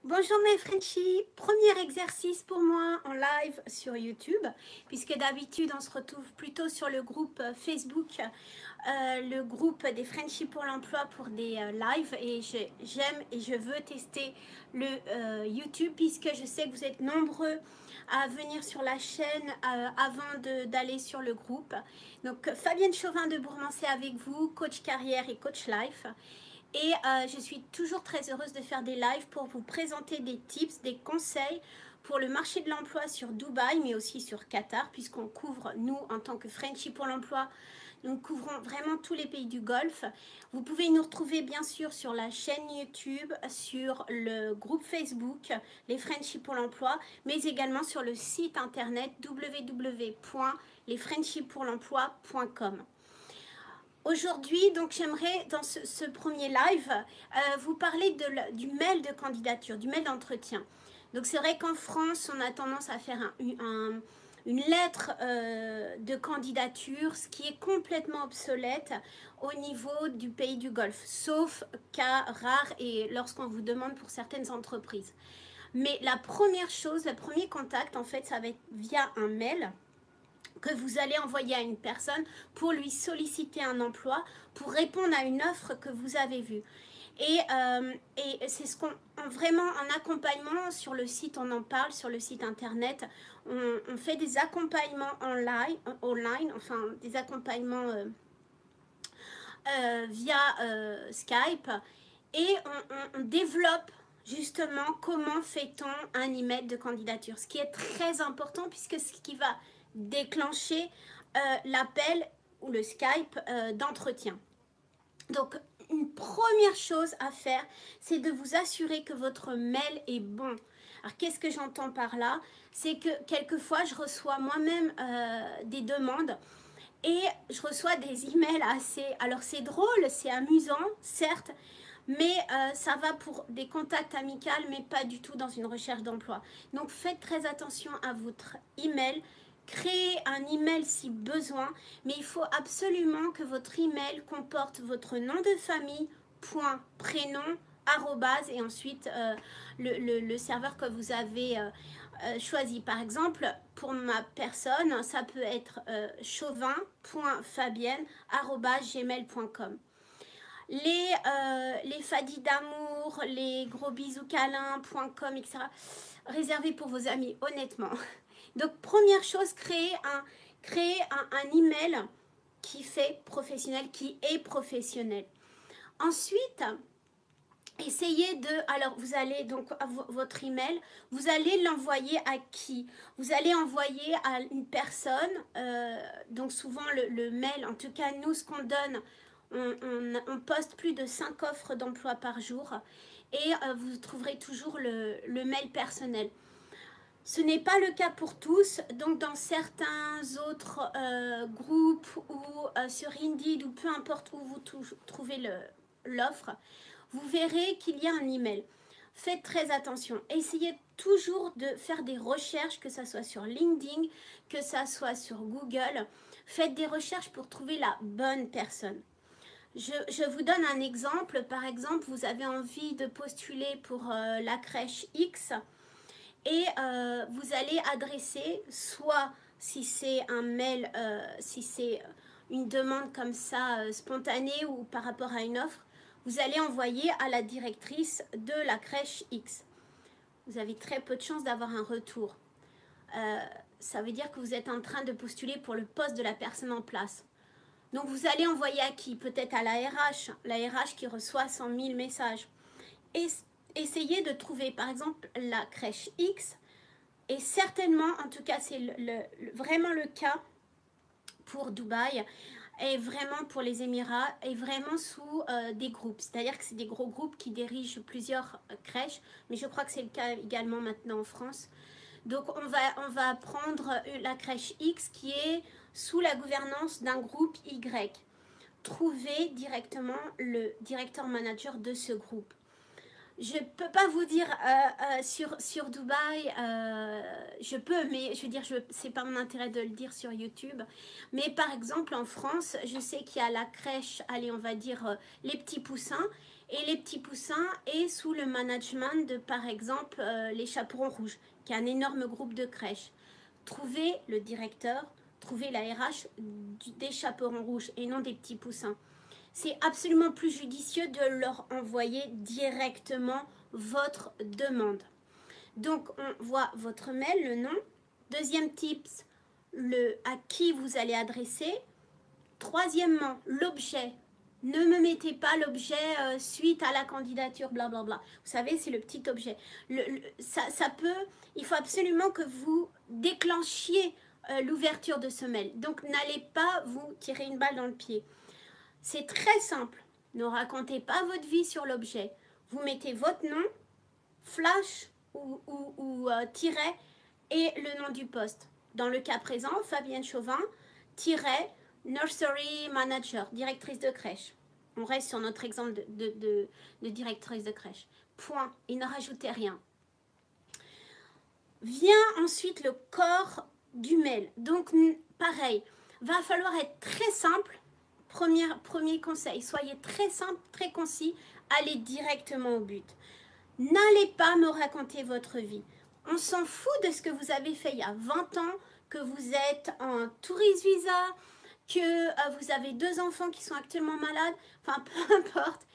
Bonjour mes Frenchies, premier exercice pour moi en live sur YouTube, puisque d'habitude on se retrouve plutôt sur le groupe Facebook, le groupe des Frenchies pour l'emploi pour des lives, et j'aime et je veux tester le YouTube, puisque je sais que vous êtes nombreux à venir sur la chaîne avant d'aller sur le groupe. Donc Fabienne Chauvin de Bourmancé avec vous, coach carrière et coach life. Et je suis toujours très heureuse de faire des lives pour vous présenter des tips, des conseils pour le marché de l'emploi sur Dubaï, mais aussi sur Qatar, puisqu'on couvre, nous, en tant que Frenchie pour l'emploi, nous couvrons vraiment tous les pays du Golfe. Vous pouvez nous retrouver bien sûr sur la chaîne YouTube, sur le groupe Facebook, les Frenchies pour l'emploi, mais également sur le site internet www.lesfrenchiespourlemploi.com. Aujourd'hui, donc j'aimerais dans ce premier live vous parler du mail de candidature, du mail d'entretien. Donc c'est vrai qu'en France, on a tendance à faire une lettre de candidature, ce qui est complètement obsolète au niveau du pays du Golfe, sauf cas rares et lorsqu'on vous demande pour certaines entreprises. Mais la première chose, le premier contact, en fait, ça va être via un mail que vous allez envoyer à une personne pour lui solliciter un emploi, pour répondre à une offre que vous avez vue. Et c'est ce qu'on vraiment en accompagnement sur le site, on en parle sur le site internet, on fait des accompagnements online, enfin des accompagnements via Skype, et on développe justement comment fait-on un email de candidature, ce qui est très important puisque ce qui va déclencher l'appel ou le Skype d'entretien. Donc, une première chose à faire, c'est de vous assurer que votre mail est bon. Alors, qu'est-ce que j'entends par là? C'est que quelquefois, je reçois moi-même des demandes et je reçois des emails assez... Alors, c'est drôle, c'est amusant, certes, mais ça va pour des contacts amicaux, mais pas du tout dans une recherche d'emploi. Donc, faites très attention à votre email. Créez un email si besoin, mais il faut absolument que votre email comporte votre nom de famille, point, prénom, arrobase, et ensuite le serveur que vous avez choisi. Par exemple, pour ma personne, ça peut être chauvin.fabienne@gmail.com. Les fadis d'amour, les gros bisous câlins.com, etc. Réservez pour vos amis, honnêtement. Donc, première chose, créer un email qui fait professionnel, qui est professionnel. Ensuite, essayez de... Alors, vous allez donc, votre email, vous allez l'envoyer à qui? Vous allez envoyer à une personne, donc souvent le mail, en tout cas, nous, ce qu'on donne, on poste plus de 5 offres d'emploi par jour et vous trouverez toujours le mail personnel. Ce n'est pas le cas pour tous, donc dans certains autres groupes ou sur Indeed ou peu importe où vous trouvez l'offre, vous verrez qu'il y a un email. Faites très attention. Essayez toujours de faire des recherches, que ce soit sur LinkedIn, que ce soit sur Google. Faites des recherches pour trouver la bonne personne. Je vous donne un exemple. Par exemple, vous avez envie de postuler pour la crèche X. Et vous allez adresser, soit si c'est un mail, si c'est une demande comme ça spontanée ou par rapport à une offre, vous allez envoyer à la directrice de la crèche X. Vous avez très peu de chances d'avoir un retour. Ça veut dire que vous êtes en train de postuler pour le poste de la personne en place. Donc vous allez envoyer à qui? Peut-être à la RH qui reçoit 100 000 messages. Et essayez de trouver par exemple la crèche X, et certainement, en tout cas c'est vraiment le cas pour Dubaï et vraiment pour les Émirats, et vraiment sous des groupes, c'est-à-dire que c'est des gros groupes qui dirigent plusieurs crèches, mais je crois que c'est le cas également maintenant en France. Donc on va prendre la crèche X qui est sous la gouvernance d'un groupe Y. Trouvez directement le directeur manager de ce groupe. Je ne peux pas vous dire sur Dubaï, je peux, mais je veux dire, ce n'est pas mon intérêt de le dire sur YouTube. Mais par exemple, en France, je sais qu'il y a la crèche, allez, on va dire les petits poussins. Et les petits poussins est sous le management de, par exemple, les Chaperons Rouges, qui est un énorme groupe de crèches. Trouvez le directeur, trouvez la RH des Chaperons Rouges et non des petits poussins. C'est absolument plus judicieux de leur envoyer directement votre demande. Donc, on voit votre mail, le nom. Deuxième tips, à qui vous allez adresser. Troisièmement, l'objet. Ne me mettez pas l'objet suite à la candidature, blablabla. Vous savez, c'est le petit objet. Il faut absolument que vous déclenchiez l'ouverture de ce mail. Donc, n'allez pas vous tirer une balle dans le pied. C'est très simple. Ne racontez pas votre vie sur l'objet. Vous mettez votre nom, flash ou tiret et le nom du poste. Dans le cas présent, Fabienne Chauvin, tiret, nursery manager, directrice de crèche. On reste sur notre exemple de directrice de crèche. Point. Et ne rajoutez rien. Vient ensuite le corps du mail. Donc, pareil, va falloir être très simple. Premier conseil, soyez très simple, très concis, allez directement au but. N'allez pas me raconter votre vie. On s'en fout de ce que vous avez fait il y a 20 ans, que vous êtes en tourist visa, que vous avez 2 enfants qui sont actuellement malades, enfin peu importe.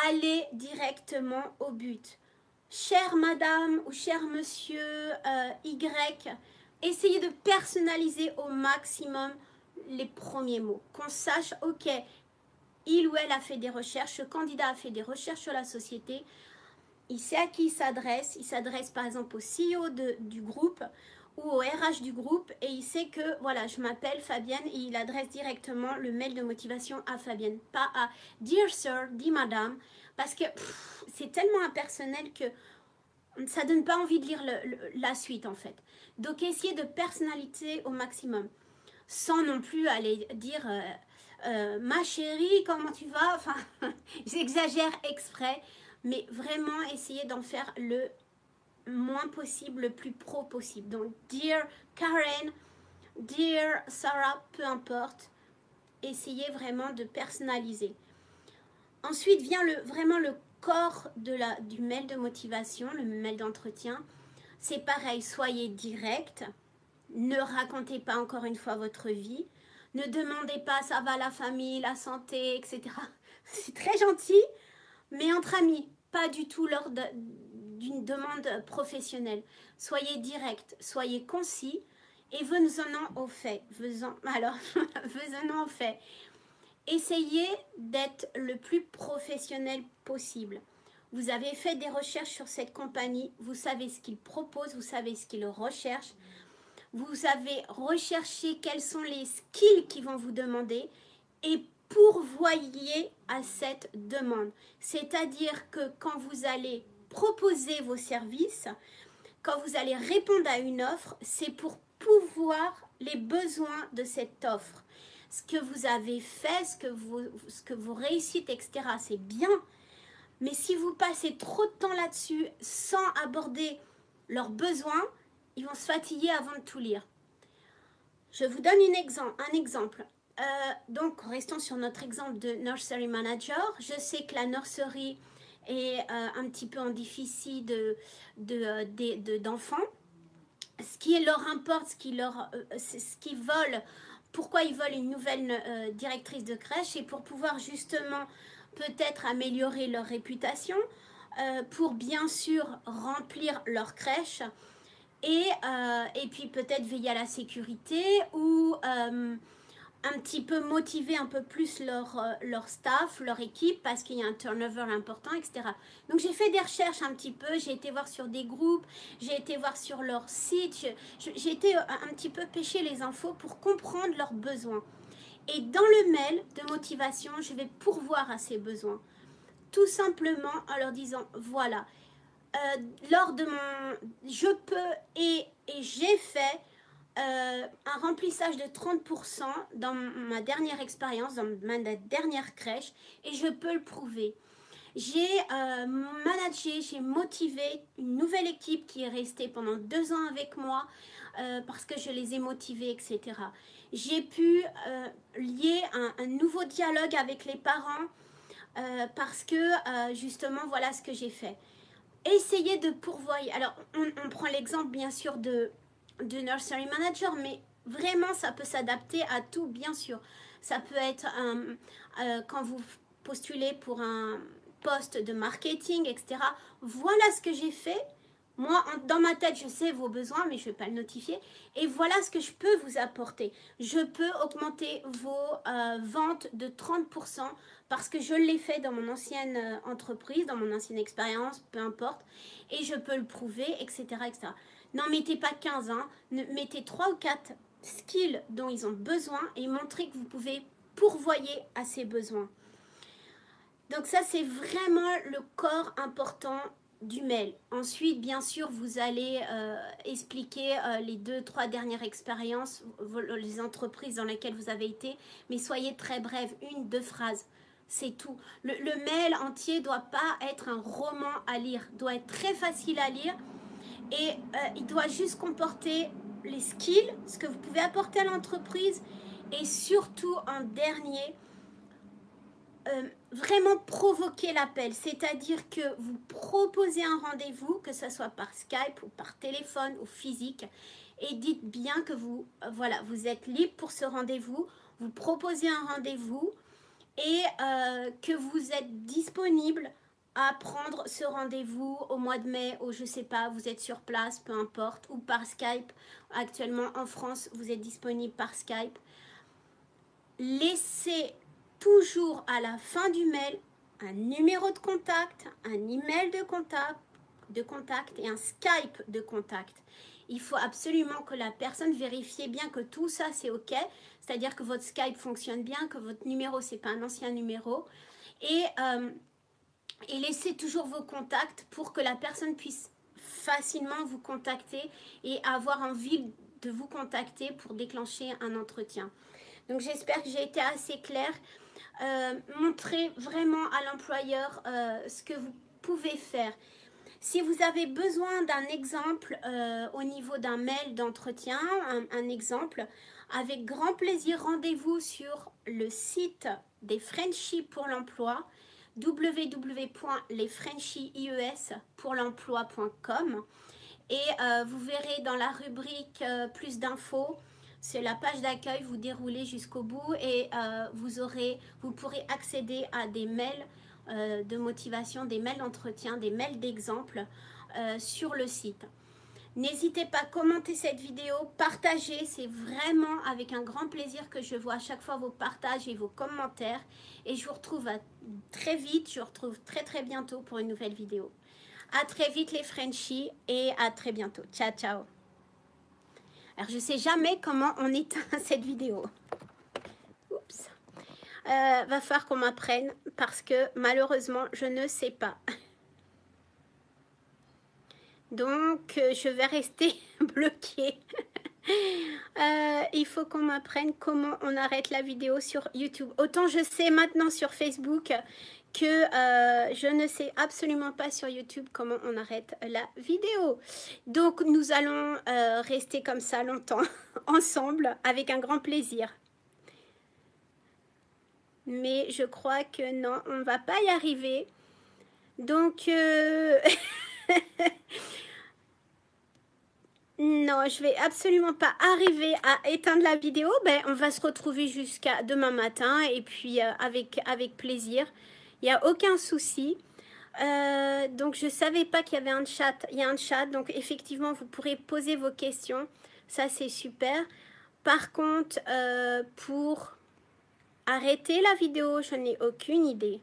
Allez directement au but. Chère madame ou cher monsieur Y, essayez de personnaliser au maximum les premiers mots. Qu'on sache, ok, il ou elle a fait des recherches, ce candidat a fait des recherches sur la société, il sait à qui il s'adresse par exemple au CEO du groupe ou au RH du groupe et il sait que voilà, je m'appelle Fabienne et il adresse directement le mail de motivation à Fabienne, pas à Dear Sir, Dear Madame, parce que c'est tellement impersonnel que ça donne pas envie de lire la suite en fait. Donc essayez de personnaliser au maximum, sans non plus aller dire ma chérie, comment tu vas? Enfin, j'exagère exprès, mais vraiment essayez d'en faire le moins possible, le plus pro possible. Donc, Dear Karen, Dear Sarah, peu importe, essayez vraiment de personnaliser. Ensuite vient vraiment le corps du mail de motivation, le mail d'entretien. C'est pareil, soyez direct, ne racontez pas encore une fois votre vie, ne demandez pas ça va la famille, la santé, etc. C'est très gentil, mais entre amis, pas du tout lors d'une demande professionnelle. Soyez direct, soyez concis et venons-en au fait. Venons-en au fait. Essayez d'être le plus professionnel possible. Vous avez fait des recherches sur cette compagnie, vous savez ce qu'ils proposent, vous savez ce qu'ils recherchent. Vous avez recherché quels sont les skills qu'ils vont vous demander et pourvoyez à cette demande. C'est-à-dire que quand vous allez proposer vos services, quand vous allez répondre à une offre, c'est pour pouvoir les besoins de cette offre. Ce que vous avez fait, ce que vous réussissez, etc., c'est bien. Mais si vous passez trop de temps là-dessus sans aborder leurs besoins, ils vont se fatiguer avant de tout lire. Je vous donne un exemple. Donc, restons sur notre exemple de nursery manager. Je sais que la nursery est un petit peu en déficit d'enfants. Ce qui leur importe, ce qu'ils veulent, pourquoi ils veulent une nouvelle directrice de crèche, et pour pouvoir justement peut-être améliorer leur réputation, pour bien sûr remplir leur crèche, et puis peut-être veiller à la sécurité ou un petit peu motiver un peu plus leur staff, leur équipe, parce qu'il y a un turnover important, etc. Donc j'ai fait des recherches un petit peu, j'ai été voir sur des groupes, j'ai été voir sur leur site, j'ai été un petit peu pêcher les infos pour comprendre leurs besoins. Et dans le mail de motivation, je vais pourvoir à ces besoins. Tout simplement en leur disant, voilà, lors de je peux et j'ai fait un remplissage de 30% dans ma dernière expérience, dans ma dernière crèche, et je peux le prouver. J'ai managé, j'ai motivé une nouvelle équipe qui est restée pendant 2 ans avec moi parce que je les ai motivés, etc. J'ai pu lier un nouveau dialogue avec les parents parce que justement, voilà ce que j'ai fait. Essayez de pourvoyer. Alors, on prend l'exemple bien sûr de Nursery Manager, mais vraiment, ça peut s'adapter à tout, bien sûr. Ça peut être quand vous postulez pour un poste de marketing, etc. Voilà ce que j'ai fait. Moi, dans ma tête, je sais vos besoins, mais je ne vais pas le notifier. Et voilà ce que je peux vous apporter. Je peux augmenter vos ventes de 30% parce que je l'ai fait dans mon ancienne entreprise, dans mon ancienne expérience, peu importe. Et je peux le prouver, etc. etc. N'en mettez pas 15, hein. Mettez 3 ou 4 skills dont ils ont besoin et montrez que vous pouvez pourvoyer à ces besoins. Donc ça, c'est vraiment le corps important du mail. Ensuite, bien sûr, vous allez expliquer les 2-3 dernières expériences, les entreprises dans lesquelles vous avez été, mais soyez très bref, 1-2 phrases. C'est tout. Le mail entier ne doit pas être un roman à lire, doit être très facile à lire et il doit juste comporter les skills, ce que vous pouvez apporter à l'entreprise et surtout en dernier, vraiment provoquer l'appel, c'est-à-dire que vous proposez un rendez-vous, que ce soit par Skype ou par téléphone ou physique, et dites bien que vous, voilà, vous êtes libre pour ce rendez-vous, vous proposez un rendez-vous et que vous êtes disponible à prendre ce rendez-vous au mois de mai, ou je sais pas, vous êtes sur place, peu importe, ou par Skype. Actuellement en France, vous êtes disponible par Skype. Laissez toujours à la fin du mail un numéro de contact, un email de contact et un Skype de contact. Il faut absolument que la personne vérifie bien que tout ça c'est ok, c'est-à-dire que votre Skype fonctionne bien, que votre numéro c'est pas un ancien numéro et laissez toujours vos contacts pour que la personne puisse facilement vous contacter et avoir envie de vous contacter pour déclencher un entretien. Donc j'espère que j'ai été assez claire. Montrez vraiment à l'employeur ce que vous pouvez faire. Si vous avez besoin d'un exemple au niveau d'un mail d'entretien, un exemple, avec grand plaisir, rendez-vous sur le site des Frenchies pour l'emploi, www.lesfrenchiespourlemploi.com et vous verrez dans la rubrique plus d'infos, c'est la page d'accueil, vous déroulez jusqu'au bout et vous pourrez accéder à des mails de motivation, des mails d'entretien, des mails d'exemple sur le site. N'hésitez pas à commenter cette vidéo, partagez, c'est vraiment avec un grand plaisir que je vois à chaque fois vos partages et vos commentaires. Et je vous retrouve très vite, je vous retrouve très bientôt pour une nouvelle vidéo. À très vite les Frenchies et à très bientôt. Ciao, ciao. Alors, je ne sais jamais comment on éteint cette vidéo. Oups. Va falloir qu'on m'apprenne parce que malheureusement, je ne sais pas. Donc, je vais rester bloquée. Il faut qu'on m'apprenne comment on arrête la vidéo sur YouTube. Autant je sais maintenant sur Facebook que je ne sais absolument pas sur YouTube comment on arrête la vidéo. Donc, nous allons rester comme ça longtemps ensemble avec un grand plaisir. Mais je crois que non, on ne va pas y arriver. Donc, non, je vais absolument pas arriver à éteindre la vidéo. Ben, on va se retrouver jusqu'à demain matin et puis avec plaisir. Il n'y a aucun souci. Donc, je ne savais pas qu'il y avait un chat. Il y a un chat, donc effectivement, vous pourrez poser vos questions. Ça, c'est super. Par contre, pour arrêter la vidéo, je n'ai aucune idée.